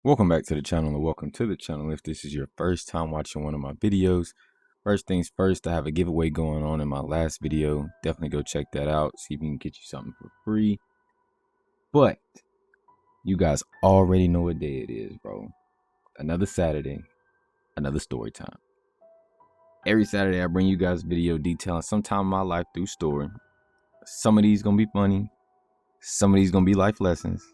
Welcome back to the channel and welcome to the channel. If this is your first time watching one of my videos, first things first, I have a giveaway going on in my last video. Definitely go check that out. See if we can get you something for free. But you guys already know what day it is, bro. Another Saturday, another story time. Every Saturday, I bring you guys a video detailing some time of my life through story. Some of these gonna be funny. Some of these gonna be life lessons.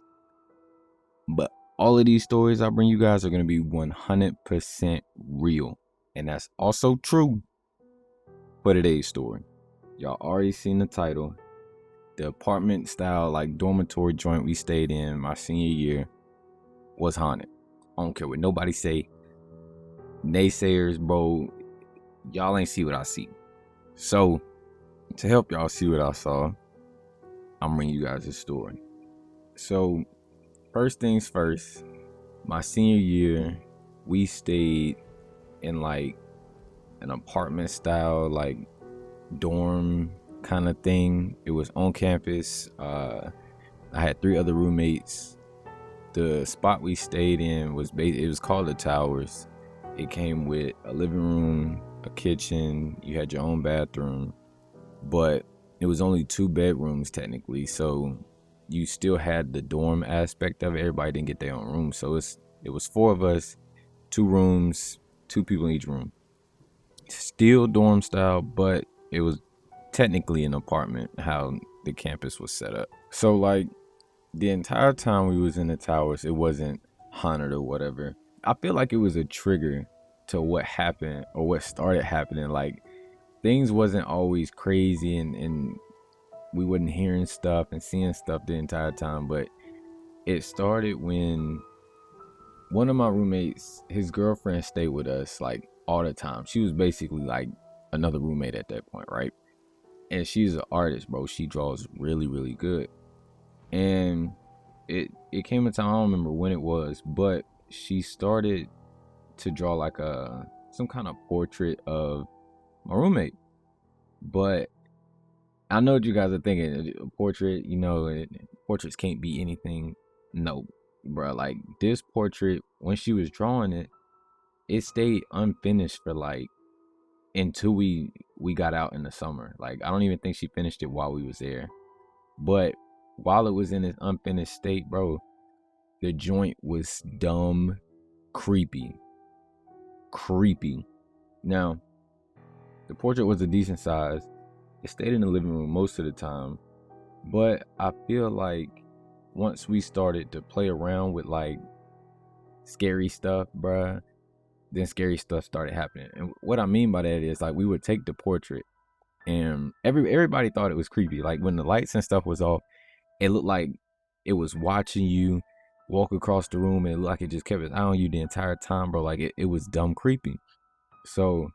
But all of these stories I bring you guys are going to be 100% real. And that's also true for today's story. Y'all already seen the title. The apartment style, like dormitory joint we stayed in my senior year was haunted. I don't care what nobody say. Naysayers, bro, y'all ain't see what I see. So, to help y'all see what I saw, I'm bringing you guys a story. So, first things first, my senior year, we stayed in like an apartment style, like dorm kind of thing. It was on campus. I had 3 other roommates. The spot we stayed in was it was called the Towers. It came with a living room, a kitchen. You had your own bathroom, but it was only 2 bedrooms technically. So you still had the dorm aspect of it. Everybody didn't get their own room. So it was 4 of us, 2 rooms, 2 people in each room. Still dorm style, but it was technically an apartment how the campus was set up. So like the entire time we was in the Towers, it wasn't haunted or whatever. I feel like it was a trigger to what happened or what started happening. Like things wasn't always crazy and we wasn't hearing stuff and seeing stuff the entire time, but it started when one of my roommates, his girlfriend stayed with us like all the time. She was basically like another roommate at that point, right? And she's an artist, bro. She draws really, really good. And it came a time, I don't remember when it was, but she started to draw like some kind of portrait of my roommate. But I know what you guys are thinking. A portrait, portraits can't be anything. No, bro. Like this portrait, when she was drawing it, it stayed unfinished for like until we got out in the summer. Like I don't even think she finished it while we was there. But while it was in its unfinished state, bro, the joint was dumb creepy. Now, the portrait was a decent size. It stayed in the living room most of the time. But I feel like once we started to play around with like scary stuff, bruh, then scary stuff started happening. And what I mean by that is like we would take the portrait and everybody thought it was creepy. Like when the lights and stuff was off, it looked like it was watching you walk across the room and it looked like it just kept its eye on you the entire time, bro. Like it was dumb creepy. So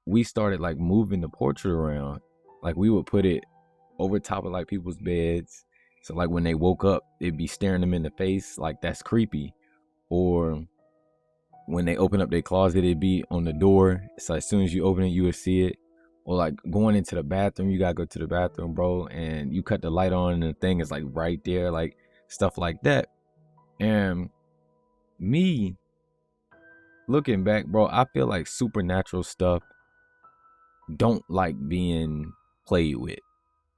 we started like moving the portrait around. Like we would put it over top of like people's beds. So like when they woke up, it'd be staring them in the face. Like that's creepy. Or when they open up their closet, it'd be on the door. So as soon as you open it, you would see it. Or like going into the bathroom, you gotta go to the bathroom, bro, and you cut the light on and the thing is like right there, like stuff like that. And me looking back, bro, I feel like supernatural stuff don't like being played with.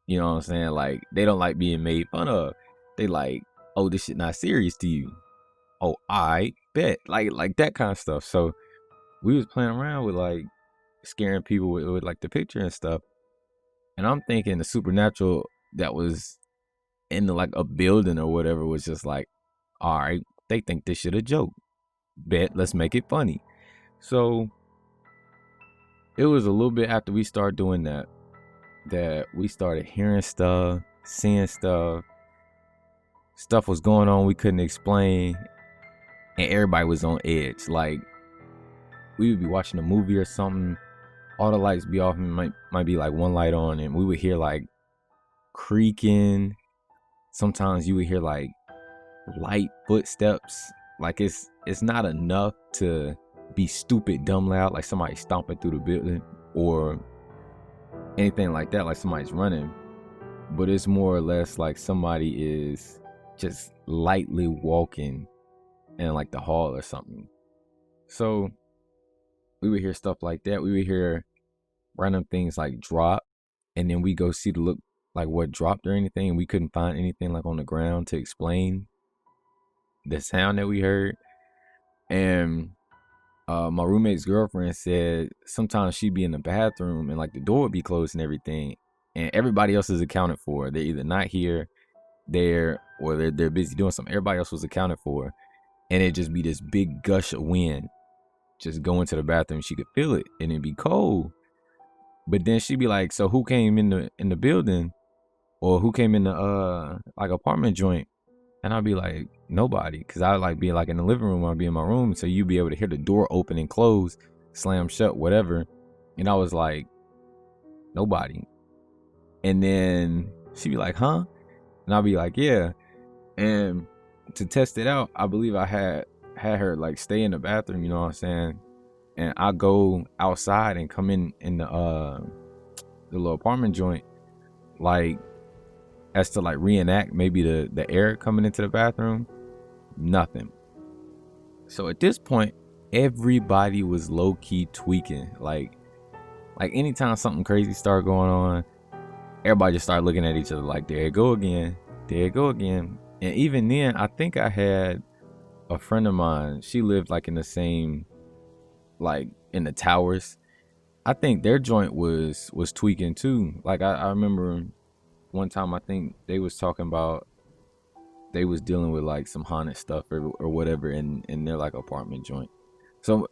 You know what I'm saying? Like they don't like being made fun of. They like, oh, this shit not serious to you. Oh, I bet. Like that kind of stuff. So we was playing around with like scaring people with like the picture and stuff. And I'm thinking the supernatural that was in like a building or whatever was just like, all right, they think this shit a joke. Bet, let's make it funny. So it was a little bit after we started doing that we started hearing stuff, seeing stuff. Stuff was going on we couldn't explain, and everybody was on edge. Like we would be watching a movie or something, all the lights be off and might be like one light on, and we would hear like creaking. Sometimes you would hear like light footsteps. Like it's not enough to be stupid dumb loud, like somebody stomping through the building or anything like that, like somebody's running. But it's more or less like somebody is just lightly walking in like the hall or something. So we would hear stuff like that. We would hear random things like drop, and then we go see the look like what dropped or anything, and we couldn't find anything like on the ground to explain the sound that we heard. And my roommate's girlfriend said sometimes she'd be in the bathroom and like the door would be closed and everything, and everybody else is accounted for. They're either not here, there, or they're busy doing something. Everybody else was accounted for, and it'd just be this big gush of wind just going to the bathroom. She could feel it, and it'd be cold. But then she'd be like, "So who came in the building, or who came in the like apartment joint?" And I'd be like, "Nobody," because I like be like in the living room, I'd be in my room, so you'd be able to hear the door open and close, slam shut, whatever. And I was like, "Nobody." And then she'd be like, "Huh?" And I'd be like, "Yeah." And to test it out, I believe I had her stay in the bathroom, you know what I'm saying? And I go outside and come in the little apartment joint, like as to like reenact maybe the air coming into the bathroom. Nothing. So at this point, everybody was low key tweaking. Like anytime something crazy started going on, everybody just started looking at each other like, there it go again. There it go again. And even then, I think I had a friend of mine. She lived like in the same, like in the towers. I think their joint was tweaking too. Like I remember one time, I think they was talking about they was dealing with like some haunted stuff or whatever in their like apartment joint. So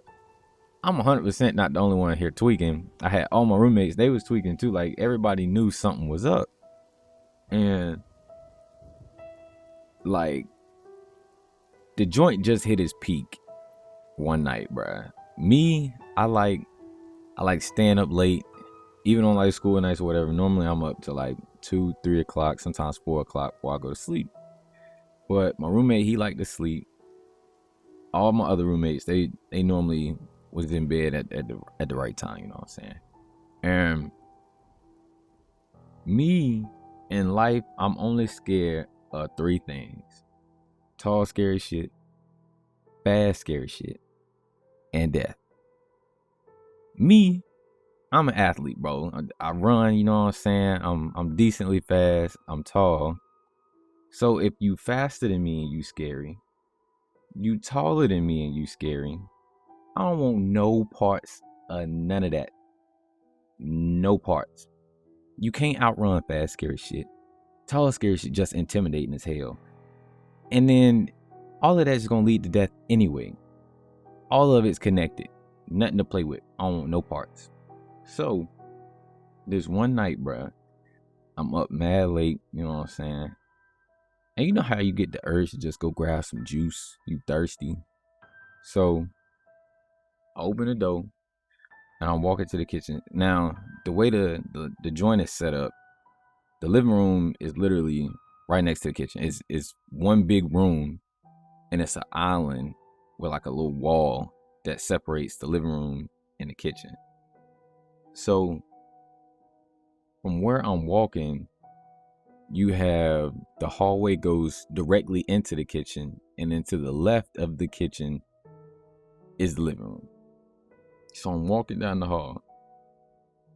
I'm 100% not the only one here tweaking. I had all my roommates, they was tweaking too. Like everybody knew something was up. And like the joint just hit its peak one night, bruh. Me, I like staying up late, even on like school nights or whatever. Normally I'm up to like 2, 3 o'clock, sometimes 4 o'clock before I go to sleep. But my roommate, he liked to sleep. All my other roommates, they normally was in bed at the right time, you know what I'm saying? And me in life, I'm only scared of 3 things: tall, scary shit, fast, scary shit, and death. Me, I'm an athlete, bro. I run, you know what I'm saying? I'm decently fast. I'm tall. So if you faster than me and you scary, you taller than me and you scary, I don't want no parts of none of that. No parts. You can't outrun fast, scary shit. Tall, scary shit just intimidating as hell. And then all of that's gonna lead to death anyway. All of it's connected. Nothing to play with. I don't want no parts. So there's one night, bruh, I'm up mad late, you know what I'm saying? And you know how you get the urge to just go grab some juice. You thirsty. So I open the door and I'm walking to the kitchen. Now, the way the joint is set up, the living room is literally right next to the kitchen. It's one big room, and it's an island with like a little wall that separates the living room and the kitchen. So from where I'm walking, you have the hallway goes directly into the kitchen, and then to the left of the kitchen is the living room. So I'm walking down the hall.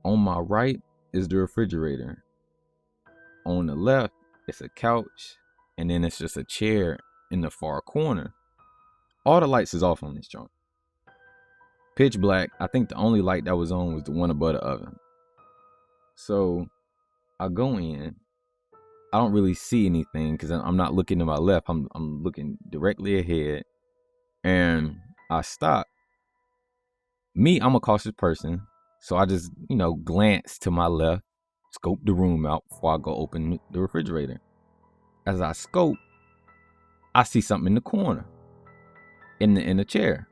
On my right is the refrigerator. On the left, it's a couch, and then it's just a chair in the far corner. All the lights is off on this joint. Pitch black. I think the only light that was on was the one above the oven. So I go in. I don't really see anything because I'm not looking to my left. I'm looking directly ahead, and I stop. Me, I'm a cautious person, so I just, glance to my left, scope the room out before I go open the refrigerator. As I scope, I see something in the corner, in the chair,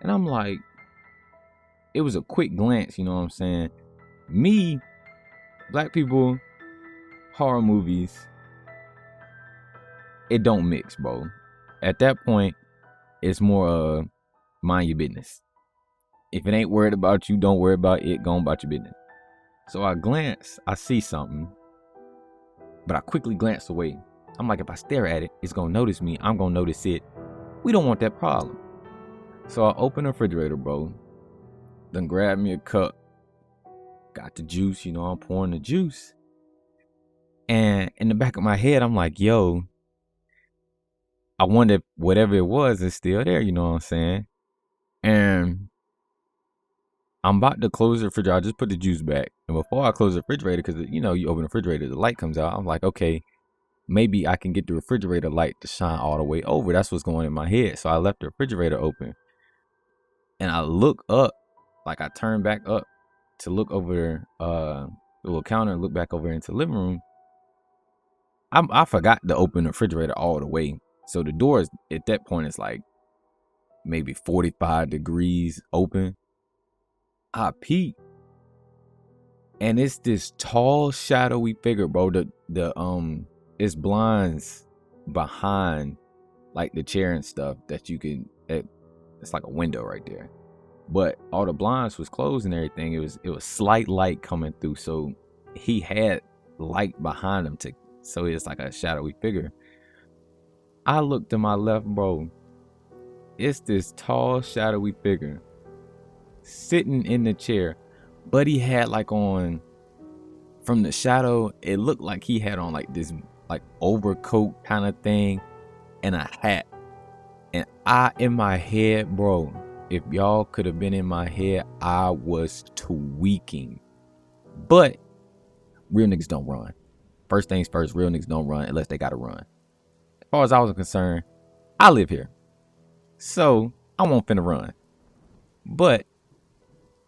and I'm like, it was a quick glance, you know what I'm saying? Me, black people, horror movies, it don't mix, bro. At that point, it's more mind your business. If it ain't worried about you, don't worry about it. Go on about your business. So I glance, I see something, but I quickly glance away. I'm like, if I stare at it, it's gonna notice me. I'm gonna notice it. We don't want that problem. So I open the refrigerator, bro. Then grab me a cup. Got the juice, I'm pouring the juice. And in the back of my head, I'm like, yo, I wonder if whatever it was is still there, you know what I'm saying? And I'm about to close the refrigerator. I just put the juice back. And before I close the refrigerator, because, you open the refrigerator, the light comes out. I'm like, okay, maybe I can get the refrigerator light to shine all the way over. That's what's going in my head. So I left the refrigerator open. And I look up, like I turn back up to look over the little counter and look back over into the living room. I forgot to open the refrigerator all the way. So the door is, at that point, it's like maybe 45 degrees open. I peek, and it's this tall, shadowy figure, bro. It's blinds behind like the chair and stuff that you can. It's like a window right there, but all the blinds was closed and everything. It was slight light coming through, so he had light behind him so it's like a shadowy figure. I looked to my left, bro. It's this tall, shadowy figure sitting in the chair, but he had like on, from the shadow, it looked like he had on like this like overcoat kind of thing and a hat. And in my head, bro, if y'all could have been in my head, I was tweaking. But real niggas don't run. First things first, real niggas don't run unless they gotta run. As far as I was concerned, I live here, so I won't finna run. But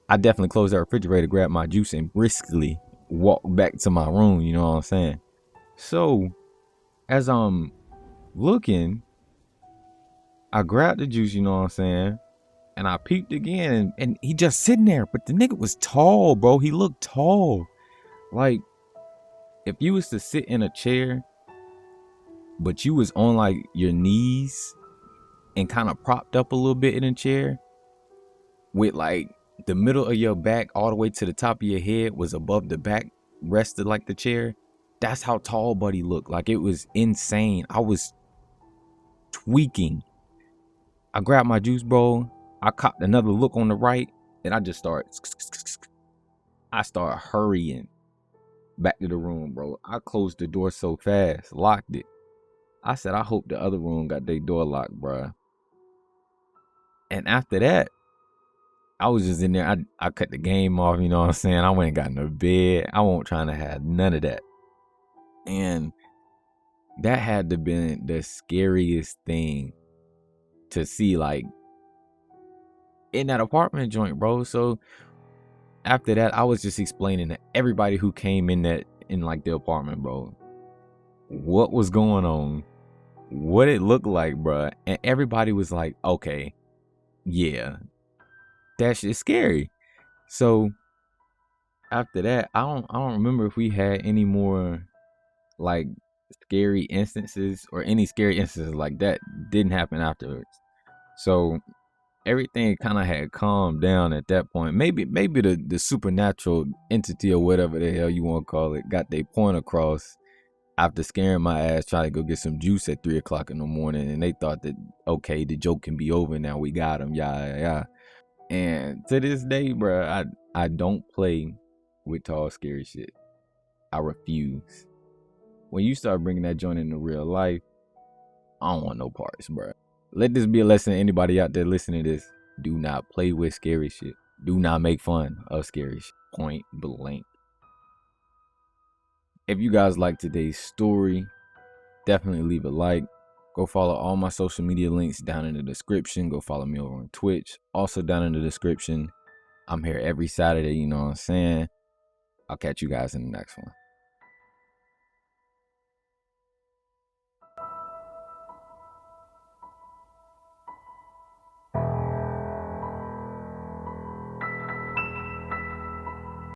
I definitely closed that refrigerator, grabbed my juice, and briskly walked back to my room, you know what I'm saying? So as I'm looking, I grabbed the juice, you know what I'm saying? And I peeped again, and he just sitting there. But the nigga was tall, bro. He looked tall. Like, if you was to sit in a chair, but you was on like your knees and kind of propped up a little bit in a chair, with like the middle of your back all the way to the top of your head was above the back rested like the chair. That's how tall buddy looked. Like, it was insane. I was tweaking. I grabbed my juice, bro. I copped another look on the right, and I start hurrying back to the room, bro. I closed the door so fast, locked it. I said, I hope the other room got their door locked, bro. And after that, I was just in there. I cut the game off, you know what I'm saying? I went and got in the bed. I wasn't trying to have none of that. And that had to been the scariest thing to see, like, in that apartment joint, bro. So after that, I was just explaining to everybody who came in like the apartment, bro, what was going on, what it looked like, bro. And everybody was like, okay, yeah, that shit's scary. So after that, I don't remember if we had any more like scary instances, or any scary instances like that didn't happen afterwards. So everything kind of had calmed down at that point. Maybe the supernatural entity, or whatever the hell you want to call it, got their point across after scaring my ass, trying to go get some juice at 3 o'clock in the morning. And they thought that, okay, the joke can be over now. We got him. Yeah. And to this day, bro, I don't play with tall, scary shit. I refuse. When you start bringing that joint into real life, I don't want no parts, bro. Let this be a lesson to anybody out there listening to this. Do not play with scary shit. Do not make fun of scary shit. Point blank. If you guys like today's story, definitely leave a like. Go follow all my social media links down in the description. Go follow me over on Twitch. Also down in the description. I'm here every Saturday, you know what I'm saying? I'll catch you guys in the next one.